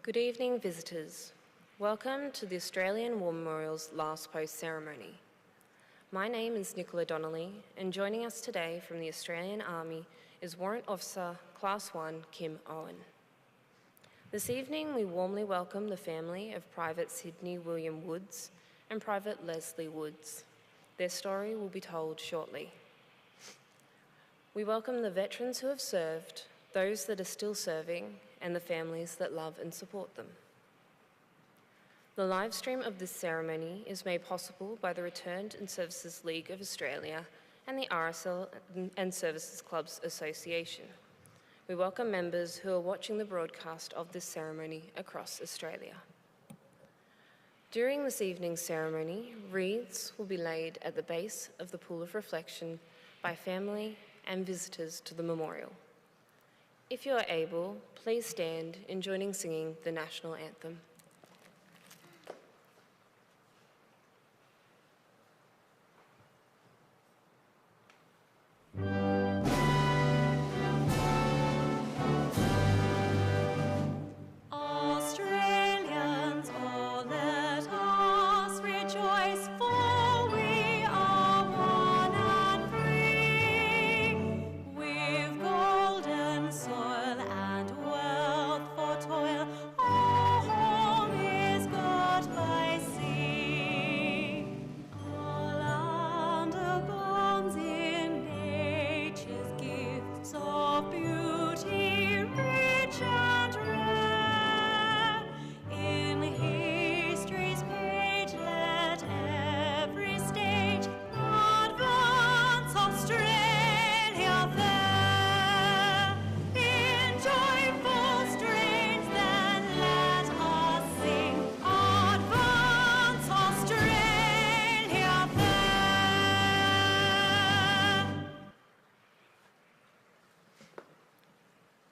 Good evening, visitors. Welcome to the Australian War Memorial's Last Post ceremony. My name is Nicola Donnelly, and joining us today from the Australian Army is Warrant Officer Class 1 Kim Owen. This evening, we warmly welcome the family of Private Sidney William Woods and Private Leslie Woods. Their story will be told shortly. We welcome the veterans who have served, those that are still serving, and the families that love and support them. The live stream of this ceremony is made possible by the Returned and Services League of Australia and the RSL and Services Clubs Association. We welcome members who are watching the broadcast of this ceremony across Australia. During this evening's ceremony, wreaths will be laid at the base of the Pool of Reflection by family and visitors to the memorial. If you are able, please stand in joining singing the national anthem.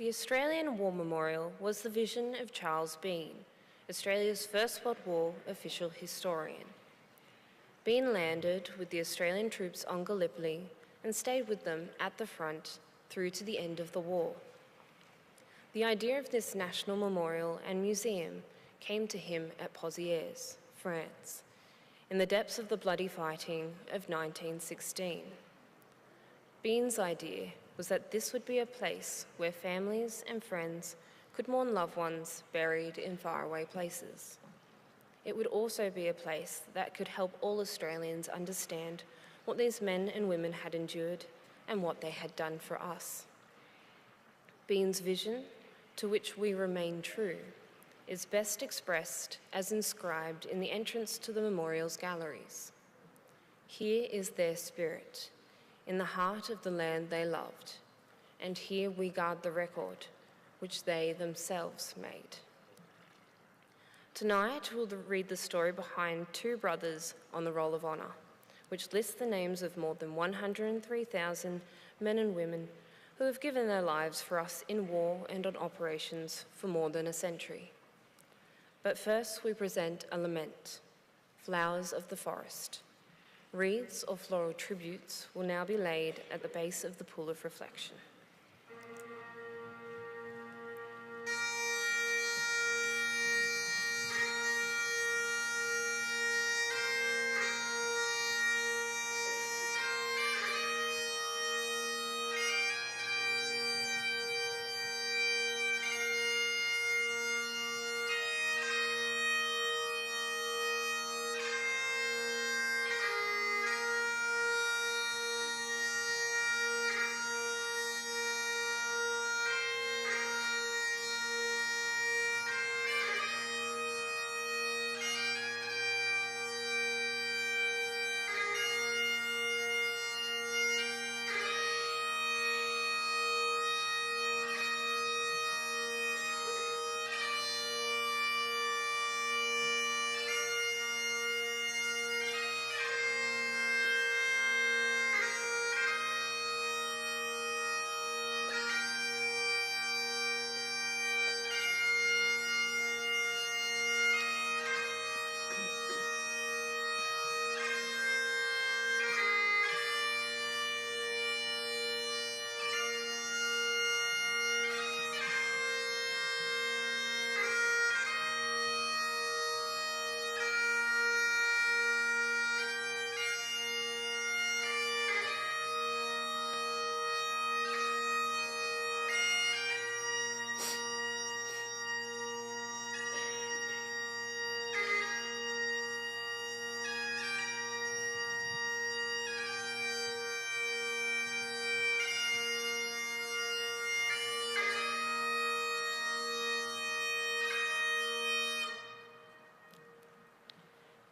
The Australian War Memorial was the vision of Charles Bean, Australia's First World War official historian. Bean landed with the Australian troops on Gallipoli and stayed with them at the front through to the end of the war. The idea of this national memorial and museum came to him at Pozières, France, in the depths of the bloody fighting of 1916. Bean's idea was that this would be a place where families and friends could mourn loved ones buried in faraway places. It would also be a place that could help all Australians understand what these men and women had endured and what they had done for us. Bean's vision, to which we remain true, is best expressed as inscribed in the entrance to the memorial's galleries. Here is their spirit, in the heart of the land they loved, and here we guard the record which they themselves made. Tonight we'll read the story behind two brothers on the Roll of Honour, which lists the names of more than 103,000 men and women who have given their lives for us in war and on operations for more than a century. But first we present a lament, Flowers of the Forest. Wreaths or floral tributes will now be laid at the base of the Pool of Reflection.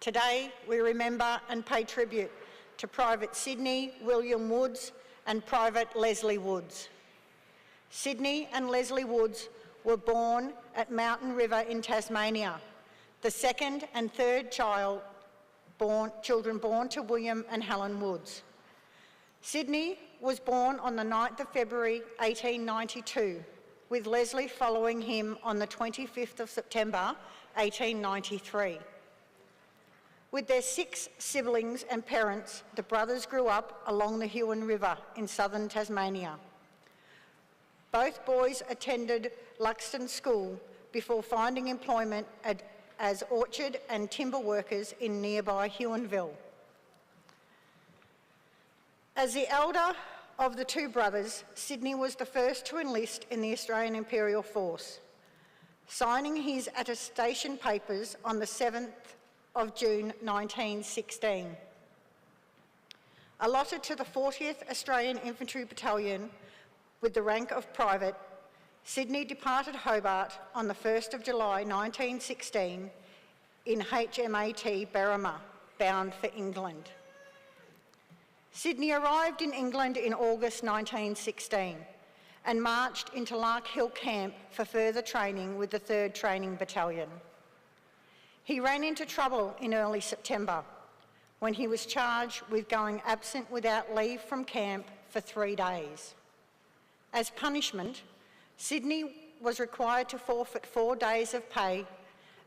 Today, we remember and pay tribute to Private Sidney William Woods and Private Leslie Woods. Sidney and Leslie Woods were born at Mountain River in Tasmania, the second and third children born to William and Helen Woods. Sidney was born on the 9th of February 1892, with Leslie following him on the 25th of September 1893. With their 6 siblings and parents, the brothers grew up along the Huon River in southern Tasmania. Both boys attended Luxton School before finding employment as orchard and timber workers in nearby Huonville. As the elder of the 2 brothers, Sidney was the first to enlist in the Australian Imperial Force, signing his attestation papers on the 7th of June 1916. Allotted to the 40th Australian Infantry Battalion with the rank of private, Sidney departed Hobart on the 1st of July 1916 in HMAT Berrima, bound for England. Sidney arrived in England in August 1916 and marched into Lark Hill Camp for further training with the 3rd Training Battalion. He ran into trouble in early September when he was charged with going absent without leave from camp for 3 days. As punishment, Sidney was required to forfeit 4 days of pay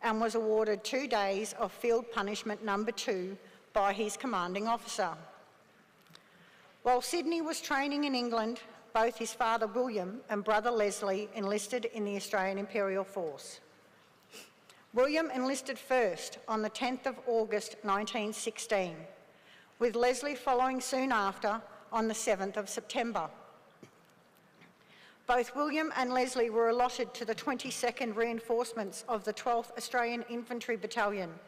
and was awarded 2 days of field punishment number 2 by his commanding officer. While Sidney was training in England, both his father William and brother Leslie enlisted in the Australian Imperial Force. William enlisted first on the 10th of August 1916, with Leslie following soon after on the 7th of September. Both William and Leslie were allotted to the 22nd Reinforcements of the 12th Australian Infantry Battalion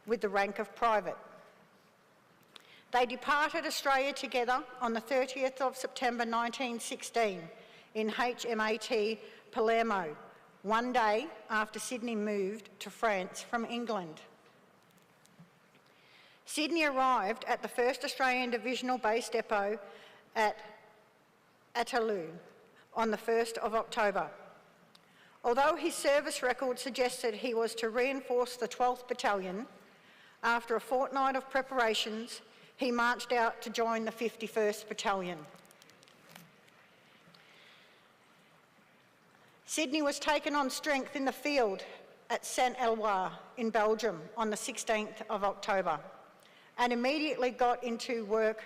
with the rank of private. They departed Australia together on the 30th of September 1916 in HMAT Palermo, 1 day after Sidney moved to France from England. Sidney arrived at the 1st Australian Divisional Base Depot at Attaloo on the 1st of October. Although his service record suggested he was to reinforce the 12th Battalion, after a fortnight of preparations, he marched out to join the 51st Battalion. Sidney was taken on strength in the field at Saint-Eloi in Belgium on the 16th of October and immediately got into work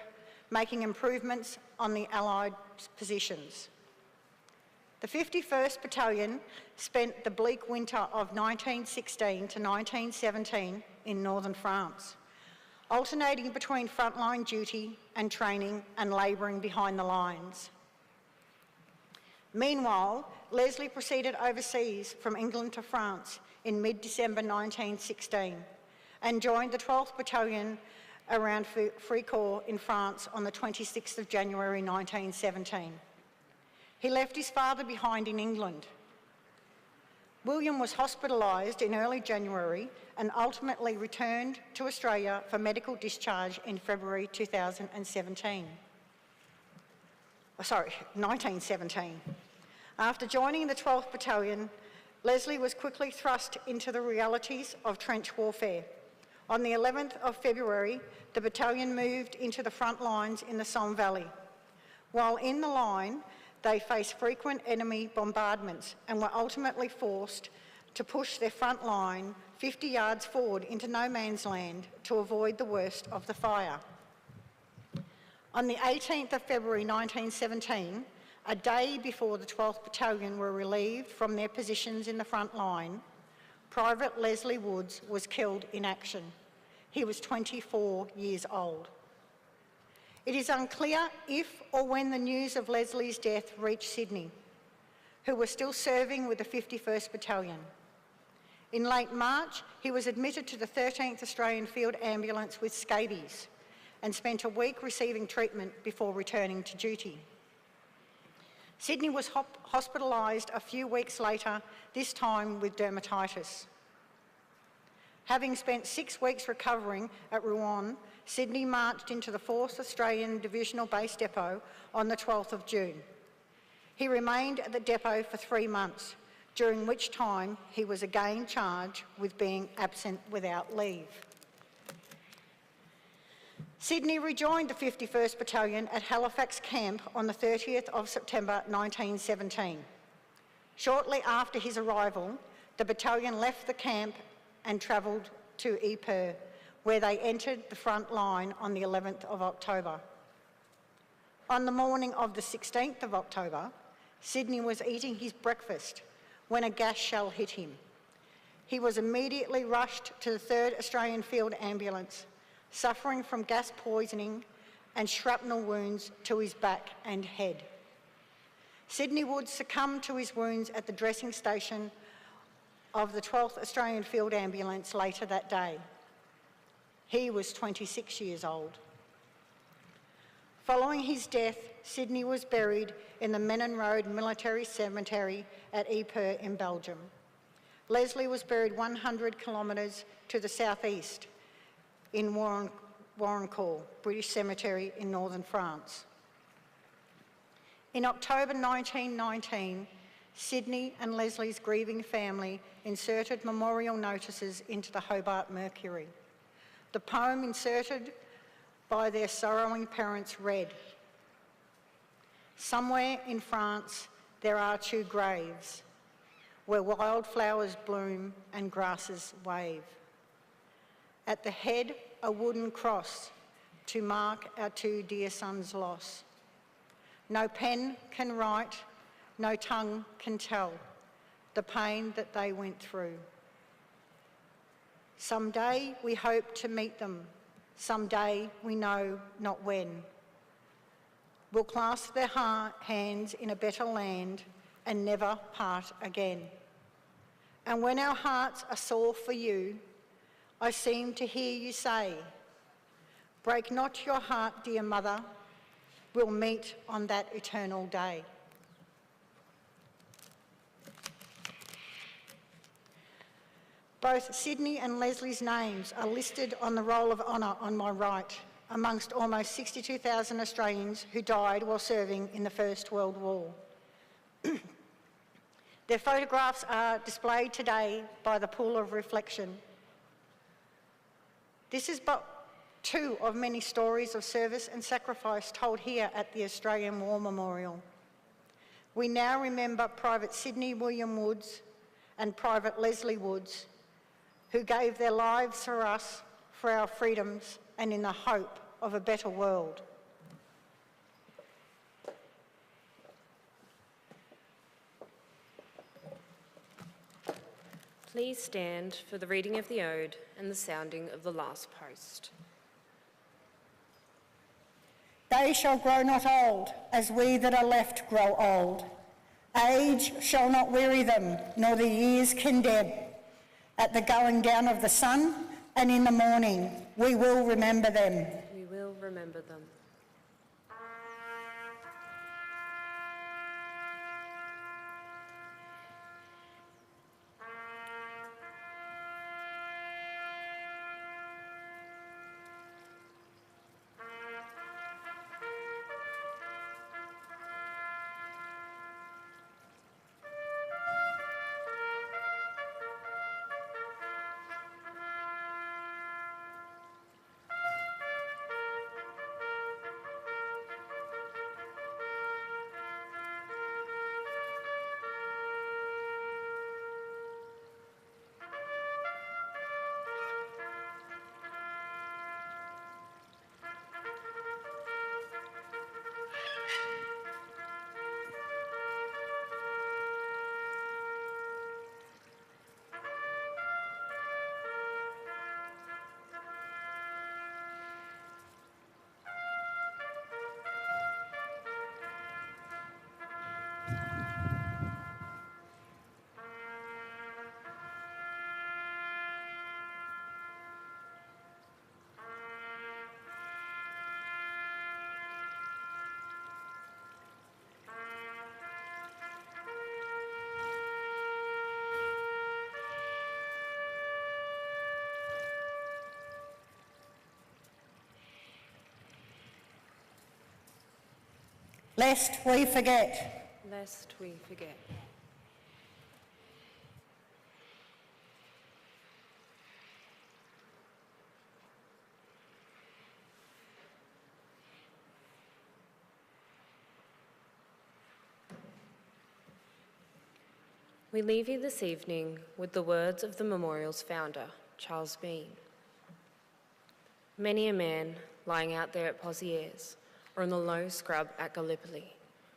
making improvements on the Allied positions. The 51st Battalion spent the bleak winter of 1916 to 1917 in northern France, alternating between frontline duty and training and labouring behind the lines. Meanwhile, Leslie proceeded overseas from England to France in mid-December 1916 and joined the 12th Battalion around Fricourt in France on the 26th of January 1917. He left his father behind in England. William was hospitalised in early January and ultimately returned to Australia for medical discharge in February 1917. After joining the 12th Battalion, Leslie was quickly thrust into the realities of trench warfare. On the 11th of February, the battalion moved into the front lines in the Somme Valley. While in the line, they faced frequent enemy bombardments and were ultimately forced to push their front line 50 yards forward into no man's land to avoid the worst of the fire. On the 18th of February 1917, a day before the 12th Battalion were relieved from their positions in the front line, Private Leslie Woods was killed in action. He was 24 years old. It is unclear if or when the news of Leslie's death reached Sidney, who was still serving with the 51st Battalion. In late March, he was admitted to the 13th Australian Field Ambulance with scabies and spent a week receiving treatment before returning to duty. Sidney was hospitalised a few weeks later, this time with dermatitis. Having spent 6 weeks recovering at Rouen, Sidney marched into the 4th Australian Divisional Base Depot on the 12th of June. He remained at the depot for 3 months, during which time he was again charged with being absent without leave. Sidney rejoined the 51st Battalion at Halifax Camp on the 30th of September 1917. Shortly after his arrival, the battalion left the camp and travelled to Ypres, where they entered the front line on the 11th of October. On the morning of the 16th of October, Sidney was eating his breakfast when a gas shell hit him. He was immediately rushed to the 3rd Australian Field Ambulance, suffering from gas poisoning and shrapnel wounds to his back and head. Sidney would succumb to his wounds at the dressing station of the 12th Australian Field Ambulance later that day. He was 26 years old. Following his death, Sidney was buried in the Menin Road Military Cemetery at Ypres in Belgium. Leslie was buried 100 kilometres to the southeast in Warrencourt, British Cemetery in northern France. In October 1919, Sidney and Leslie's grieving family inserted memorial notices into the Hobart Mercury. The poem inserted by their sorrowing parents read, "Somewhere in France there are 2 graves, where wildflowers bloom and grasses wave. At the head a wooden cross to mark our 2 dear sons' loss. No pen can write, no tongue can tell the pain that they went through. Someday we hope to meet them, someday we know not when. We'll clasp their hands in a better land and never part again. And when our hearts are sore for you, I seem to hear you say, break not your heart, dear mother, we'll meet on that eternal day." Both Sidney and Leslie's names are listed on the Roll of Honour on my right, amongst almost 62,000 Australians who died while serving in the First World War. Their photographs are displayed today by the Pool of Reflection. This is but 2 of many stories of service and sacrifice told here at the Australian War Memorial. We now remember Private Sidney William Woods and Private Leslie Woods, who gave their lives for us, for our freedoms, and in the hope of a better world. Please stand for the reading of the Ode and the sounding of the last post. They shall grow not old, as we that are left grow old. Age shall not weary them, nor the years condemn. At the going down of the sun and in the morning, we will remember them. We will remember them. lest we forget. Lest we forget. We leave you this evening with the words of the memorial's founder, Charles Bean. Many a man lying out there at Pozieres or in the low scrub at Gallipoli,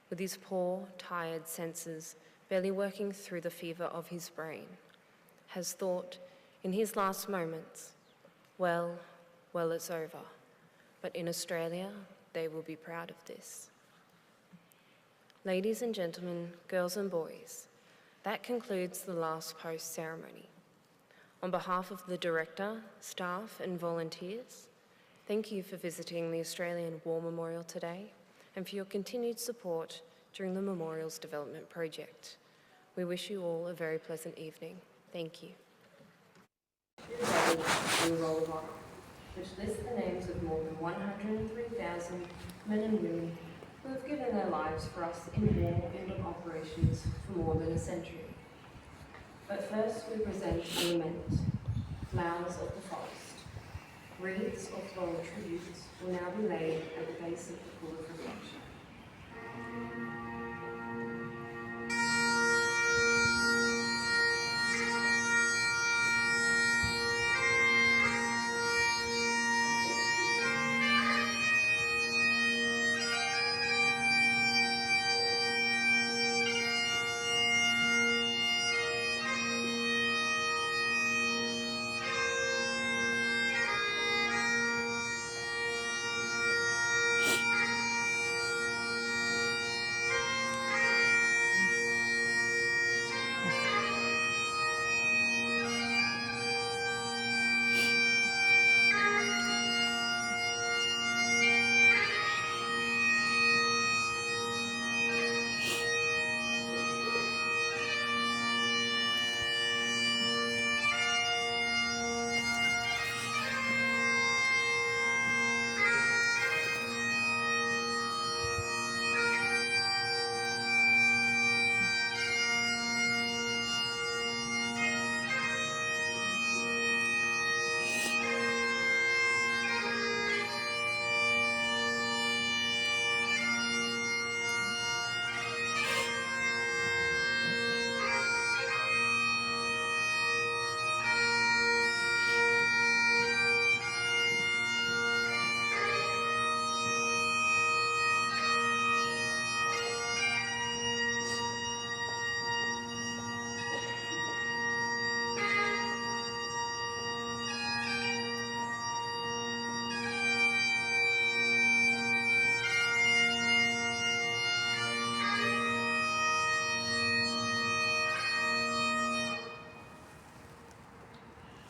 with his poor, tired senses barely working through the fever of his brain, has thought in his last moments, well, it's over. But in Australia, they will be proud of this. Ladies and gentlemen, girls and boys, that concludes the last post ceremony. On behalf of the director, staff and volunteers, thank you for visiting the Australian War Memorial today and for your continued support during the memorial's development project. We wish you all a very pleasant evening. Thank you. The Roll of Honour, which lists the names of more than 103,000 men and women who have given their lives for us in war and in operations for more than a century. But first we present a lament, Flowers of the Forest. Wreaths of floral tributes will now be laid at the base of the pool of reflection.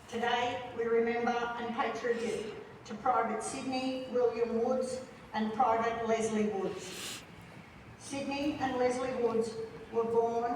Today we remember and pay tribute to Private Sidney William Woods and Private Leslie Woods. Sidney and Leslie Woods were born